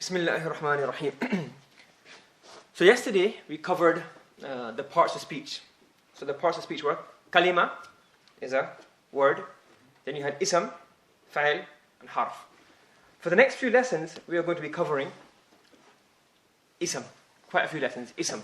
Bismillahirrahmanirrahim. So yesterday we covered the parts of speech. So the parts of speech were kalima is a word, then you had ism, fa'il and harf. For the next few lessons we are going to be covering ism, quite a few lessons, ism.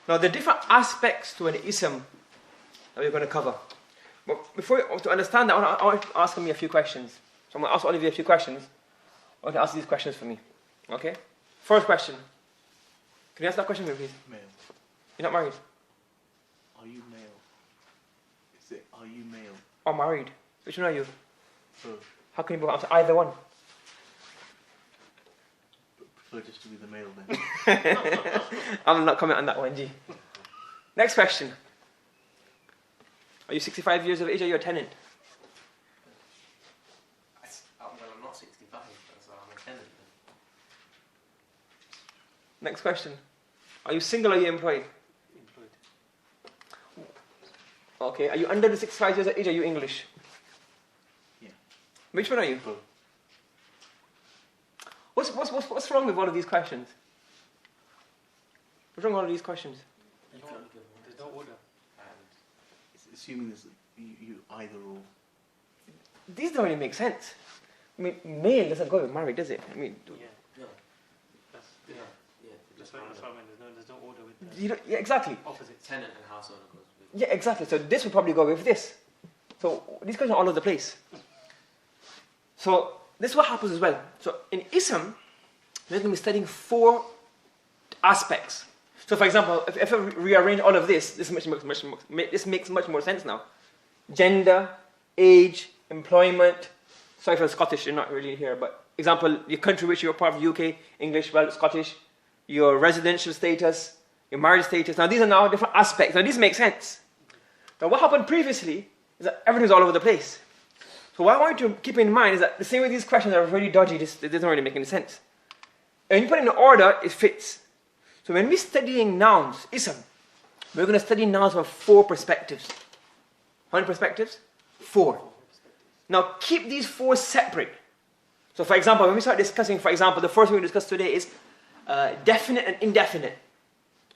Now the different aspects to an ism that we're going to cover. But to understand that, I want to ask me a few questions. So I'm going to ask all of you a few questions. I want to ask these questions for me. Okay? First question. Can you answer that question for me, please? Male. You're not married? Are you male? Is it, are you male? Or married? Which one are you? Both. How can you both answer either one? Prefer just to be the male then. I'm not commenting on that one, G. Next question. Are you 65 years of age or are you a tenant? Well, I'm not 65, so I'm a tenant. Next question. Are you single or are you employed? Employed. Okay. Are you under the 65 years of age or are you English? Yeah. Which one are you? Both. What's wrong with all of these questions? What's wrong with all of these questions? You can't give one. There's no order. And It's assuming there's you either or. These don't really make sense. I mean, male doesn't go with married, does it? I mean, no. That's what I mean. There's no order with the you don't, yeah, exactly. opposite. Tenant and house owner goes with. Yeah, exactly. So this would probably go with this. So these questions are all over the place. So this is what happens as well. So in ism, we're going to be studying 4 aspects. So for example, if I rearrange all of this, this makes much more sense now. Gender, age, employment. Sorry for the Scottish, you're not really here, but example, your country which you're part of, UK, English, well, Scottish, your residential status, your marriage status. Now these are now different aspects. Now these make sense. Now what happened previously is that everything's all over the place. So what I want you to keep in mind is that the same way these questions are really dodgy, it doesn't really make any sense. And when you put it in order, it fits. So when we're studying nouns, ism, we're going to study nouns from 4 perspectives. How many perspectives? 4. Now keep these 4 separate. So for example, when we start discussing, for example, the first thing we discuss today is definite and indefinite.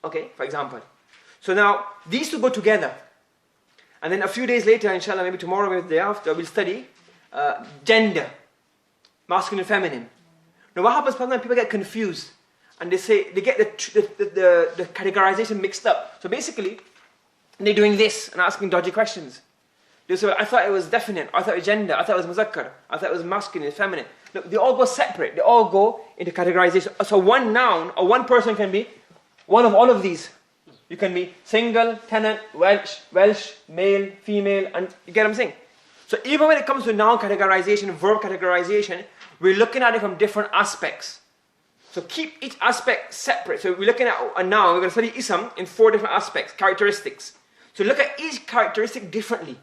Okay, for example. So now, these 2 go together. And then a few days later, inshallah, maybe tomorrow or the day after, we'll study gender, masculine and feminine. Now what happens, sometimes people get confused. And they get the categorization mixed up. So basically, they're doing this and asking dodgy questions. They say, well, I thought it was definite, I thought it was gender, I thought it was muzakkar, I thought it was masculine and feminine. Look, they all go separate, they all go into categorization. So one noun or one person can be one of all of these. You can be single, tenant, Welsh, male, female, and you get what I'm saying? So even when it comes to noun categorization, verb categorization, we're looking at it from different aspects. So keep each aspect separate. So we're looking at a noun, we're going to study ism in 4 different aspects, characteristics. So look at each characteristic differently.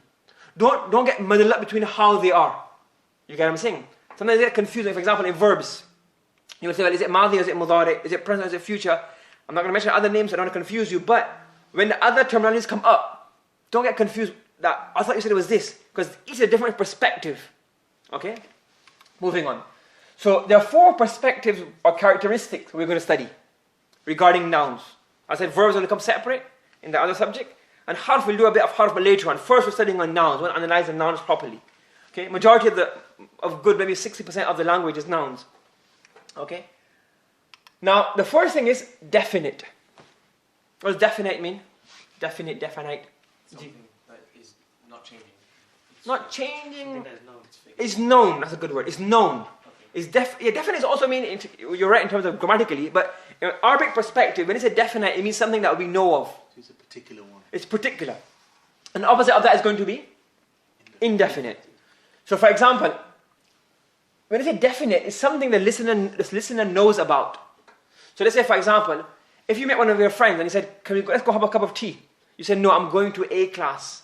Don't get muddled up between how they are. You get what I'm saying? Sometimes they get confused. Like for example, in verbs, you will say, well, is it madhi or is it mudari? Is it present or is it future? I'm not going to mention other names, so I don't want to confuse you. But when the other terminologies come up, don't get confused that I thought you said it was this. Because each is a different perspective. Okay? Moving on. So there are 4 perspectives or characteristics we're going to study regarding nouns. I said verbs will come separate in the other subject. And harf, we'll do a bit of harf later on. First we're studying on nouns. We'll analyze the nouns properly. Okay? Majority of good, maybe 60% of the language is nouns. Okay? Now, the first thing is definite. What does definite mean? Definite, definite. Something that is not changing. Not changing. It's fixed. It's known. That's a good word. It's known. Okay. It's definite is also mean, you're right in terms of grammatically, but in Arabic perspective, when it's a definite, it means something that we know of. So it's a particular one. It's particular. And the opposite of that is going to be indefinite. So for example, when it's a definite, it's something the listener knows about. So let's say for example, if you met one of your friends and he said, let's go have a cup of tea. You said, no, I'm going to A class.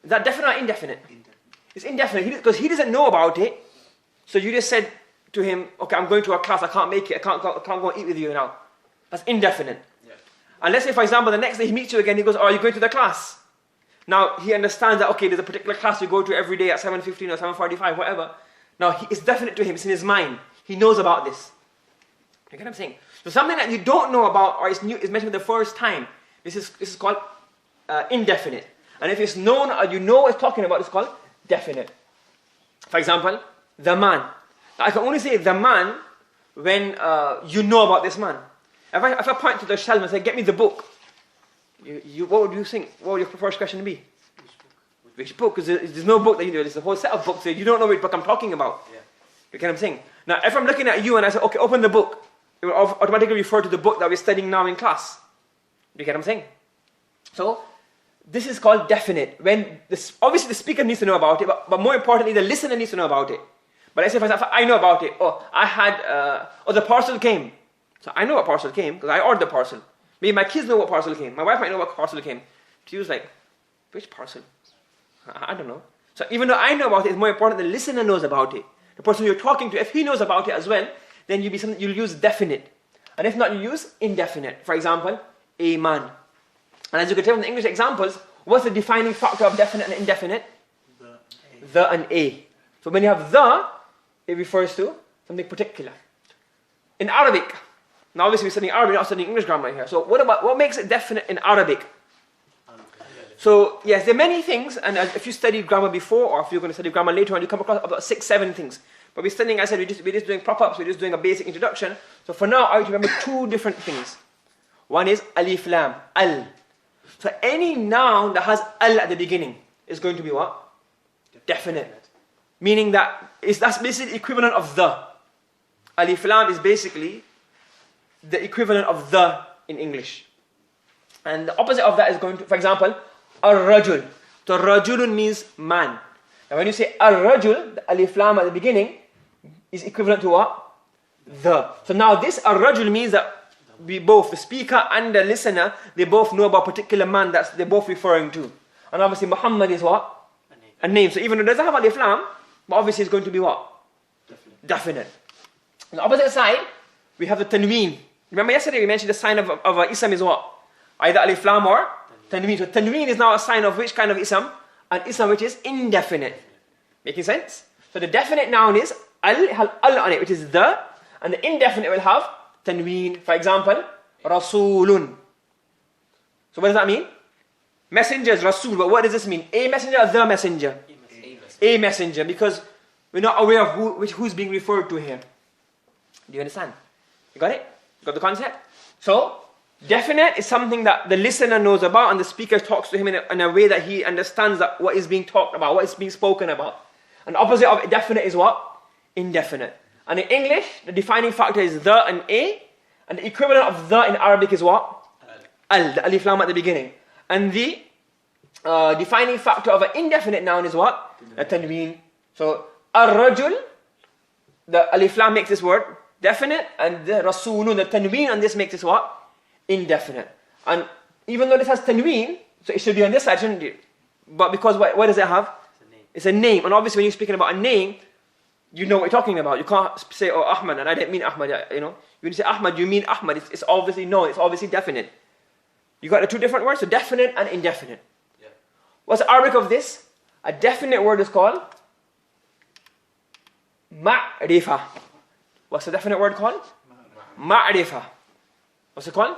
Is that definite or indefinite? Indefinite. It's indefinite because he doesn't know about it. So you just said to him, okay, I'm going to a class, I can't make it, I can't go and eat with you now. That's indefinite. Yeah. And let's say, for example, the next day he meets you again, he goes, oh, are you going to the class? Now, he understands that, okay, there's a particular class you go to every day at 7:15 or 7:45, whatever. Now, it's definite to him, it's in his mind. He knows about this. You get what I'm saying? So something that you don't know about or is new is mentioned for the first time. This is called indefinite. And if it's known or you know what it's talking about, it's called definite. For example, the man. Now, I can only say the man when you know about this man. If I point to the shelf and say, get me the book, what would you think? What would your first question be? Which book? Because there's no book that you know. There's a whole set of books. So you don't know which book I'm talking about. Yeah. You get what I'm saying? Now, if I'm looking at you and I say, okay, open the book, it will automatically refer to the book that we're studying now in class. You get what I'm saying? So, this is called definite. When obviously the speaker needs to know about it, but more importantly, the listener needs to know about it. But let's say, for example, I know about it. The parcel came. So I know what parcel came because I ordered the parcel. Maybe my kids know what parcel came. My wife might know what parcel came. She was like, which parcel? I don't know. So even though I know about it, it's more important the listener knows about it. The person you're talking to, if he knows about it as well, then you'll use definite. And if not, you use indefinite. For example, a man. And as you can tell from the English examples, what's the defining factor of definite and indefinite? The and a. So when you have the, it refers to something particular. In Arabic, now obviously we're studying Arabic, not studying English grammar here. So what makes it definite in Arabic? So yes, there are many things, and if you studied grammar before, or if you're going to study grammar later on, you come across about 6, 7 things. But we're studying, as I said, we're just doing prop-ups, we're just doing a basic introduction. So for now, I want you to remember 2 different things. One is alif lam, al. So any noun that has al at the beginning is going to be what? Definite. Meaning that's basically the equivalent of the. Alif lam is basically the equivalent of the in English. And the opposite of that is going to, for example, ar-rajul. So rajulun means man. Now when you say ar-rajul, the alif lam at the beginning is equivalent to what? The. So now this ar-rajul means that we both, the speaker and the listener, they both know about a particular man that they're both referring to. And obviously Muhammad is what? A name. So even though it doesn't have alif lam, but obviously it's going to be what? Definite. On the opposite side, we have the tanween. Remember yesterday we mentioned the sign of a ism is what? Either alif lam or tanween. So tanween is now a sign of which kind of ism? An ism which is indefinite. Making sense? So the definite noun is al on it, which is the, and the indefinite will have tanween. For example, rasulun. So what does that mean? Messenger is rasul, but what does this mean? A messenger or the messenger? A messenger, because we're not aware of who's being referred to here. Do you understand? You got it? You got the concept? So, definite is something that the listener knows about and the speaker talks to him in a way that he understands that what is being talked about, what is being spoken about. And the opposite of definite is what? Indefinite. And in English, the defining factor is the and a, and the equivalent of the in Arabic is what? Al, the alif lam at the beginning. And the defining factor of an indefinite noun is what? The tanween. So, ar-rajul, the alif lam makes this word definite, and the rasulun, the tanween on this makes this what? Indefinite. And even though this has tanween, so it should be on this side, shouldn't it? But because what does it have? It's a name. And obviously when you're speaking about a name, you know what you're talking about. You can't say, oh, Ahmad, and I didn't mean Ahmad, you know. When you say Ahmad, you mean Ahmad. It's obviously known, it's obviously definite. You got the 2 different words, so definite and indefinite. Yeah. What's the Arabic of this? A definite word is called ma'rifa. What's the definite word called? Ma'rifa. What's it called?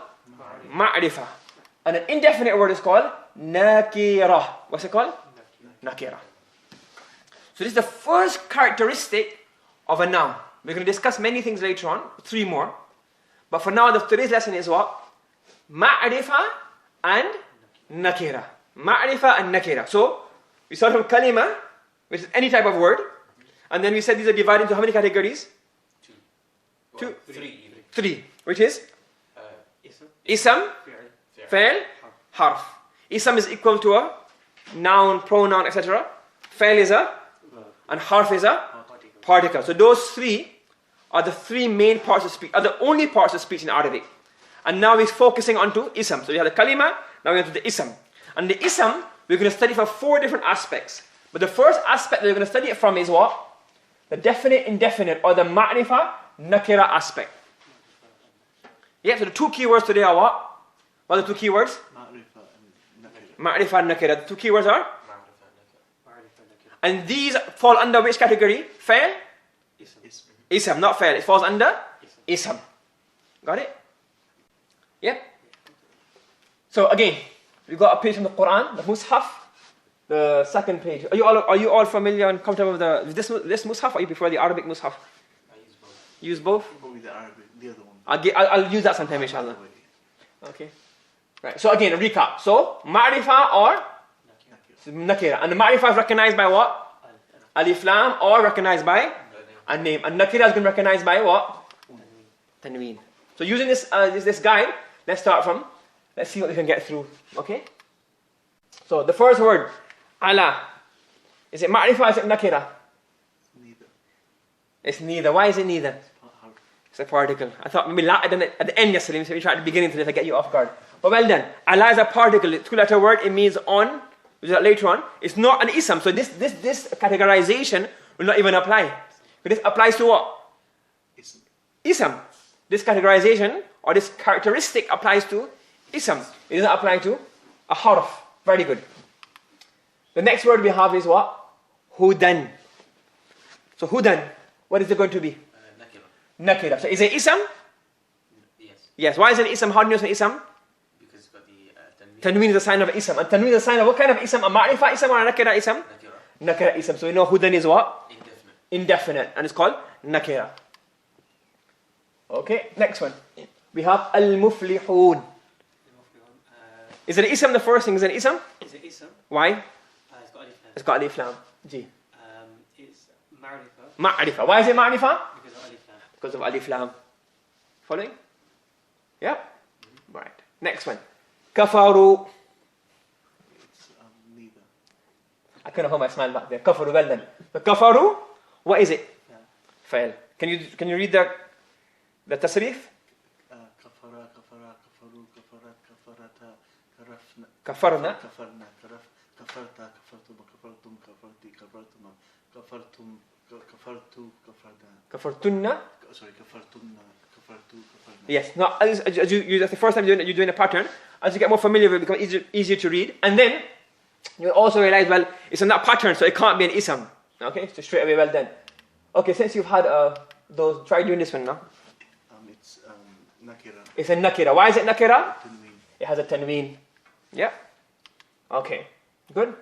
Ma'rifa. And an indefinite word is called nakira. What's it called? Nakira. So this is the first characteristic of a noun. We're going to discuss many things later on, 3 more. But for now, today's lesson is what? Ma'rifa and nakira. Ma'rifa and nakira. So, we start from kalima, which is any type of word. And then we said these are divided into how many categories? 2. 3. Which is? Ism, fail, harf. Ism is equal to a noun, pronoun, etc. Fail is a, and harf is a particle. So those 3 are the 3 main parts of speech, are the only parts of speech in Arabic. And now we're focusing onto ism. So we have the kalima, now we're into the ism. And the ism, we're going to study for 4 different aspects. But the first aspect that we're going to study it from is what? The definite, indefinite, or the ma'rifa, nakira aspect. Yeah, so the 2 keywords today are what? What are the 2 keywords? Ma'rifa and nakira. The 2 keywords are? And these fall under which category? Fail? Ism, not fa'il. It falls under ism. Got it? Yep. So again, we got a page from the Quran, the Mus'haf, the second page. Are you all familiar and comfortable with this Mus'haf, or you prefer the Arabic Mus'haf? I use both. Use both? Probably the Arabic, the other one. I'll use that sometime, inshallah. Okay. Right. So again, a recap. So ma'rifah or nakira. And the ma'rifah is recognized by what? Alif lam, or recognized by a name. And nakira has been recognized by what? Tanween. So using this guide, let's see what we can get through. Okay? So the first word, ala. Is it ma'rifah or is it nakira? Neither. It's neither. Why is it neither? It's a particle. I thought maybe la at the end yesterday, so we tried at the beginning today to get you off guard. But well done. Ala is a particle. It's a two-letter word. It means on. We'll do that later on. It's not an ism. So this categorization will not even apply. But this applies to what? Ism. This categorization or this characteristic applies to ism. It doesn't apply to a harf. Very good. The next word we have is what? Hudan. So hudan, what is it going to be? Nakira. Nakira. So is it ism? Yes. Yes. Why is it ism? How do you know it's an ism? Because it's got the tanween. Tanween is a sign of ism. And tanween is a sign of what kind of ism? A ma'rifah ism or a nakira ism? Nakira. Nakira ism. So we know hudan is what? Indefinite. Indefinite. And it's called nakira. Okay. Next one. We have al-muflihun. Is it ism the first thing? Is it ism? Is it ism? Why? It's got alif lam. It's got alif lam. G. It's ma'rifah Ma'rifah. Why is it ma'rifah? because of alif lam. Because of alif lam. Following? Yep. Right. Next one. Kafaru. It's neither. I couldn't hold my smile back there. Kafaru, well done. The kafaru, what is it? Fail. Can you read the tasrif? Kafara, kafara, kafaru, kafarat, kafarata, karafna. Kafarna. Kafarna, kafarta, kafartum, kafartum, kafarti, kafartuma, kafartum, kafartu, kafarda. Kafartunna. Sorry, kafartumna, kafartu, kafarna. Yes. Now, that's the first time you're doing a pattern. As you get more familiar with it, it becomes easier to read. And then, you also realize, well, it's not a pattern, so it can't be an ism. Okay? So straight away, well done. Okay, since you've had those, try doing this one now. It's nakira. It's a nakira. Why is it nakira? Tanween. It has a tanween. Yeah. Okay. Good.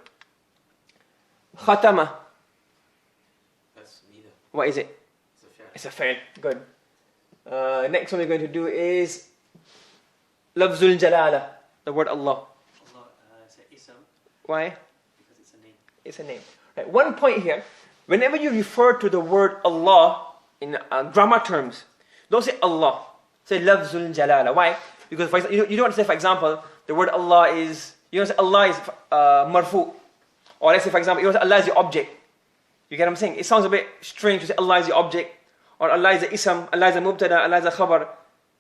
Khatama. That's neither. What is it? It's a fair. It's a fail. Good. Next one we're going to do is Lafzul Jalala. The word Allah. Allah, it's an ism Why? because it's a name. It's a name. Right. One point here. Whenever you refer to the word Allah in grammar terms, don't say Allah. Say Lafzul Jalala. Why? Because for example, you don't want to say, for example, the word Allah is, you don't say Allah is marfu. Or let's say, for example, you don't say Allah is the object. You get what I'm saying? It sounds a bit strange to say Allah is the object. Or Allah is the ism, Allah is the mubtada, Allah is the khabar.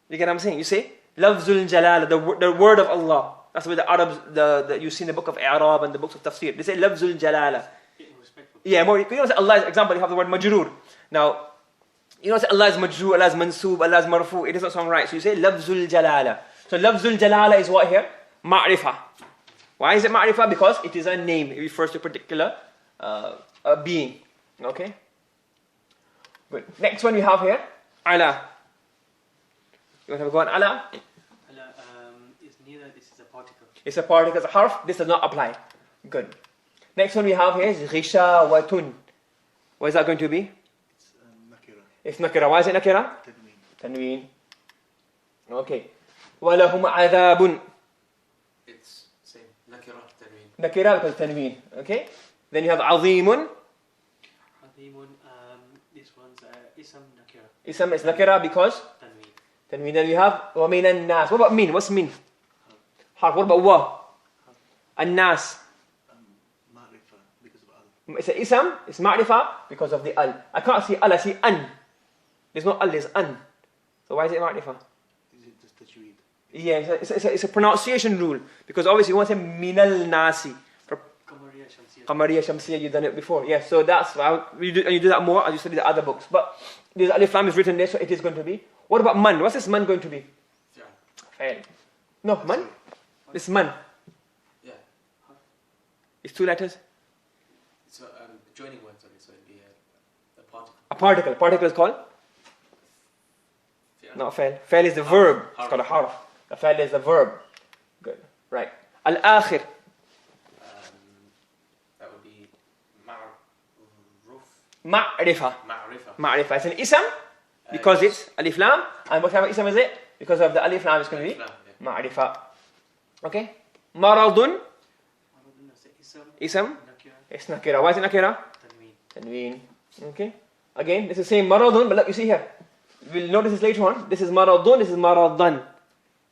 You get what I'm saying? You say Lafzul Jalala, the word of Allah. That's why the Arabs, you see in the book of I'rab and the books of Tafsir. They say Lafzul Jalala. Respectful. Yeah, more. You don't say Allah is, example, you have the word majroor. Now, you don't say Allah is majroor, Allah is mansoob, Allah is marfu. It doesn't sound right. So you say Lafzul Jalala. So Lafzul Jalala is what here? Ma'rifah. Why is it ma'rifah? Because it is a name. It refers to a particular being. Okay? Good. Next one we have here, ala. You want to go on ala? Allah, it's neither. This is a particle. It's a particle, it's a harf. This does not apply. Good. Next one we have here is ghishawatun. What is that going to be? It's nakira. It's nakira. Why is it nakira? Tanween. Tanween. Okay. وَلَهُمْ عَذَابٌ. It's same. Nakira, tanween. Nakira because tanween. Okay. Then you have عظيم. Hadimun, this one's ism nakira. Ism is nakira because Tanween. tanween. Then you have وَمِنَ النَّاسِ. What about min? What's min? Harf. What about wa? An-nas. Ma'rifah because of al. It's a ism. It's ma'rifah because of the al. I can't see al. I see an. There's no al. There's an. So why is it ma'rifah? Is it just that you read? Yeah, it's a pronunciation rule. Because obviously you want to say minal nasi. Qamariya Shamsiyya. Qamariya Shamsiyya, you've done it before. Yes, so that's why you do that more as you study the other books. But this alif lam is written there, so it is going to be. What about man? What's this man going to be? Fi'al. Fail. No, man. This man. Yeah. It's two letters. It's a joining word, sorry, so it'd be a particle. A particle. Particle is called Not fa'il. Fa'il is the verb. It's called a harf. The fa'il is the verb. Good. Right. Al-akhir. That would be ma'ruf. Ma'rifa. Ma'rifa. Ma'rifa. It's an ism because it's alif lam. And what type of ism is it? Because of the alif lam, it's going to be ma'rifa. Okay. Maradun. Ism. It's nakira. Why is it nakira? Tanween. Okay. Again, it's the same maradun, but look, you see here. We'll notice this later on. This is maradun, this is maradan.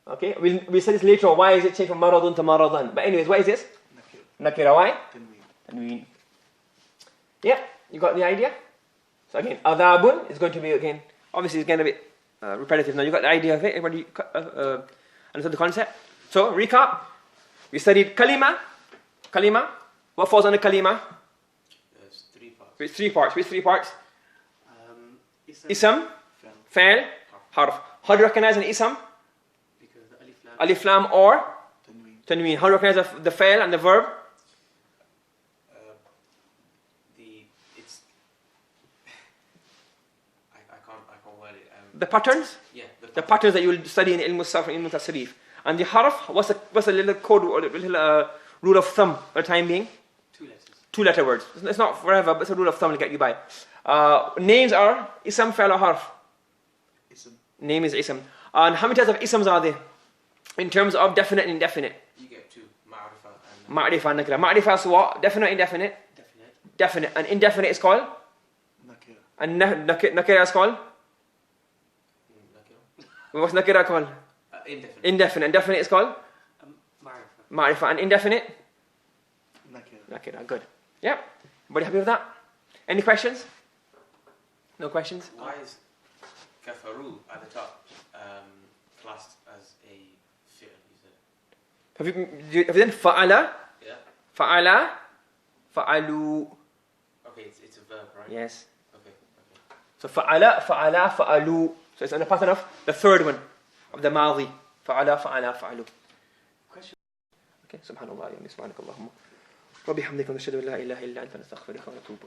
Okay. We'll say this later on. Why is it changed from maradun to maradan? But anyways, what is this? Nakira. Why? Tanween. Yeah. You got the idea? So again, adabun is going to be, again, obviously it's going to be repetitive. Now you got the idea of it. Everybody understood the concept? So, recap. We studied kalima. Kalima. What falls under kalima? There's 3 parts. Which 3 parts? Which 3 parts? Ism. Ism, fa'il, harf. How do you recognize an ism? Because the Alif lam or tanween. How do you recognize the fa'il and the verb? It's I can't word it. The patterns? Yeah. The patterns that you will study in ilm al-sarf and ilm al-tasrif. And the harf, what's the little code or little rule of thumb for the time being? 2 letters. 2-letter words. It's not forever, but it's a rule of thumb to get you by. Names are ism, fa'il or harf? Ism. Name is ism. And how many types of isms are there? In terms of definite and indefinite. You get 2. Ma'rifa and Ma'rifa and nakira. Ma'rifa is what? Definite, indefinite? Definite. And indefinite is called? Nakira. And nakira is called? nakira. What's nakira called? Indefinite. Indefinite. And definite is called? Ma'rifa. Ma'rifa. And indefinite? Nakira. Nakira. Good. Yep. Everybody happy with that? Any questions? No questions? Why is kafaru at the top classed as a fi'l? You said. Have you done fa'ala? Yeah. Fa'ala? Fa'alu. Okay, it's a verb, right? Yes. Okay. So fa'ala, fa'ala, fa'alu. So it's on the pattern of the third one of the madi. Fa'ala, fa'ala, fa'alu. Question. Okay. Subhanallah. Subhanakallahumma. وبحمدك نشهد أن لا إله إلا أنت نستغفرك ونتوب إليك